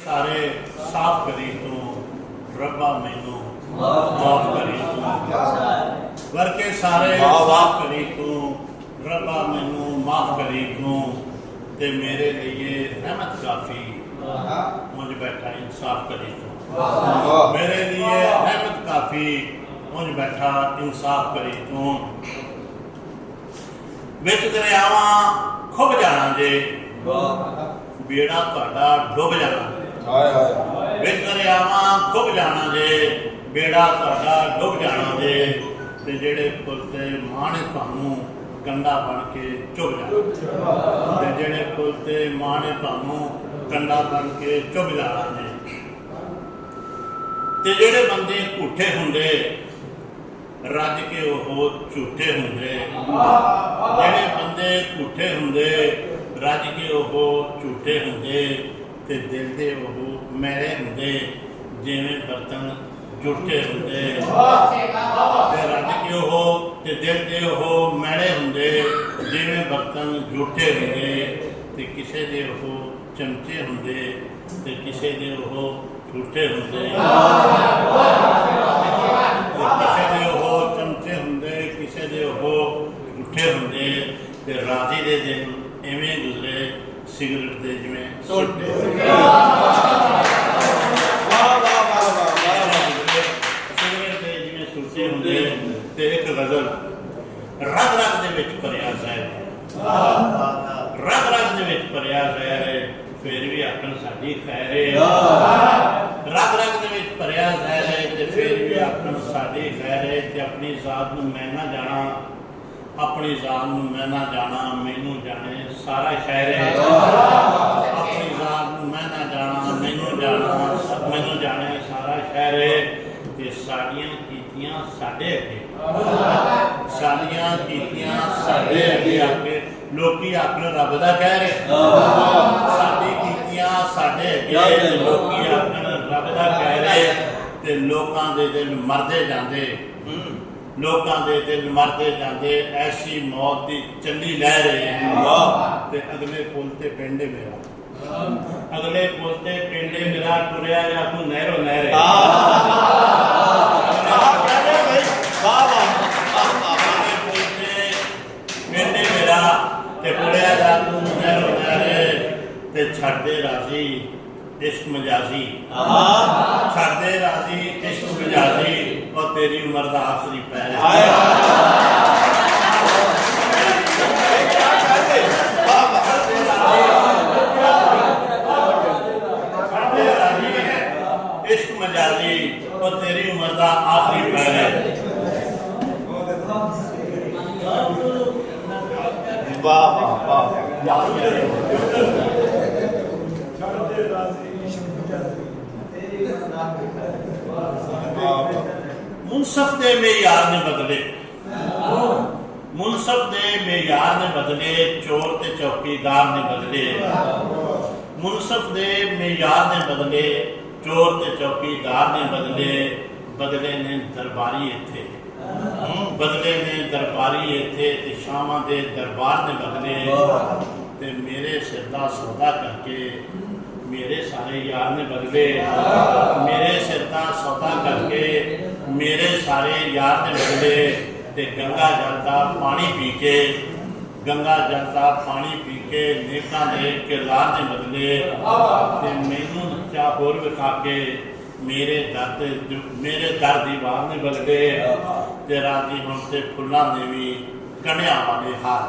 सारे साफ करी तू रब्बा मैनू माफ करी तू वर्के सारे साफ करी तू रब्बा मैनू माफ करी तू ते मेरे लिए रहमत काफी मुझ बैठा इंसाफ करी तू मेरे लिए रहमत काफी मुझ बैठा इंसाफ करी तू विच दरियावां खुब जाना जे बेड़ा तुहाडा डुब जाना विच दरियावां खुब जाना जे बेड़ा तुहाडा डुब जाना जे ते जेड़े पुल ते मां ने तुहानू कंडा बन के चुभ जाना ते जेड़े पुल ते मां ने तुहानू कंडा बन के चुभ जाना जे ते जेड़े बंदे झूठे हुंदे रज के वो झूठे हुंदे जेड़े बंदे झूठे हुंदे रज के वो झूठे हुंदे ते दिल दे वो मैले हुंदे जिवें बर्तन झूठे हुंदे ते रज के वो ते दिल दे वो मैले हुंदे जिवें बर्तन झूठे हुंदे ते किसे दे वो चमचे हुंदे ते किसे दे वो झूठे हुंदे किसे दे वो चमचे हुंदे किसे दे वो झूठे हुंदे ते राजी दे दिन इवें गुजरे सिगरेट दे जिवें सुट्टे सिगरेट दे जिवें सुट्टे हुंदे ते एक गजल रग रग दे विच भरिया ज़हर रग रग दे विच भरिया ज़हर फिर भी आखण साडी खैर है रग रग दे विच भरिया ज़हर है ते फिर भी आखण साडी खैर है ते अपनी ज़ात नूं मैं ना जाना अपनी ज़ात नूं मैं ना जाना मैनू जाने सारा शहर है अपनी ज़ात नूं मैं ना जाना मैनू जाने सारा शहर है ते साडियां कीतियां साडे अगे साडियां कीतियां साडे अगे आके लोकी आखण रब दा कहर है साडी कीतियां साडे अगे ते लोकी आखण रब दा कहर है ते लोकां दे दिल मरदे जांदे लोकां दे दिल मरदे जांदे ऐसी मौत दी चंडी लहर है ते अगले पुल ते पिंड मेरा अगले पुल ते पिंड मेरा टुरिया जा तू नहरो नहरे पिंड मेरा ते टुरिया जा तू नहरो नहरे ते छड्डे राजी इश्क मजाजी छड्डे राजी इश्क मजाजी और तेरी उम्र का आखिरी पैर इश्क मजाजी और तेरी उम्र का आखिरी पैर है मुनसफ दे मेयार ने बदले मुनसफ दे मेयार ने बदले चोर ते चौकीदार ने बदले मुनसफ दे मेयार ने बदले चोर ते चौकीदार ने बदले बदले ने दरबारी इत्थे बदले ने दरबारी इत्थे ते शामां दे दरबार ने बदले ते मेरे सिर दा सौदा करके मेरे सारे यार ने बदले मेरे सिर दा सौदा करके मेरे सारे यार ने बदले ते गंगा जल का पानी पी के गंगा जल का पानी पी के नेकां दे किरदार ने बदले ते मैनू नचा होर विखा के मेरे दर दी वार ने बदले ते राजी हुण ते फुल्लां दे भी कन्या वाले हाथ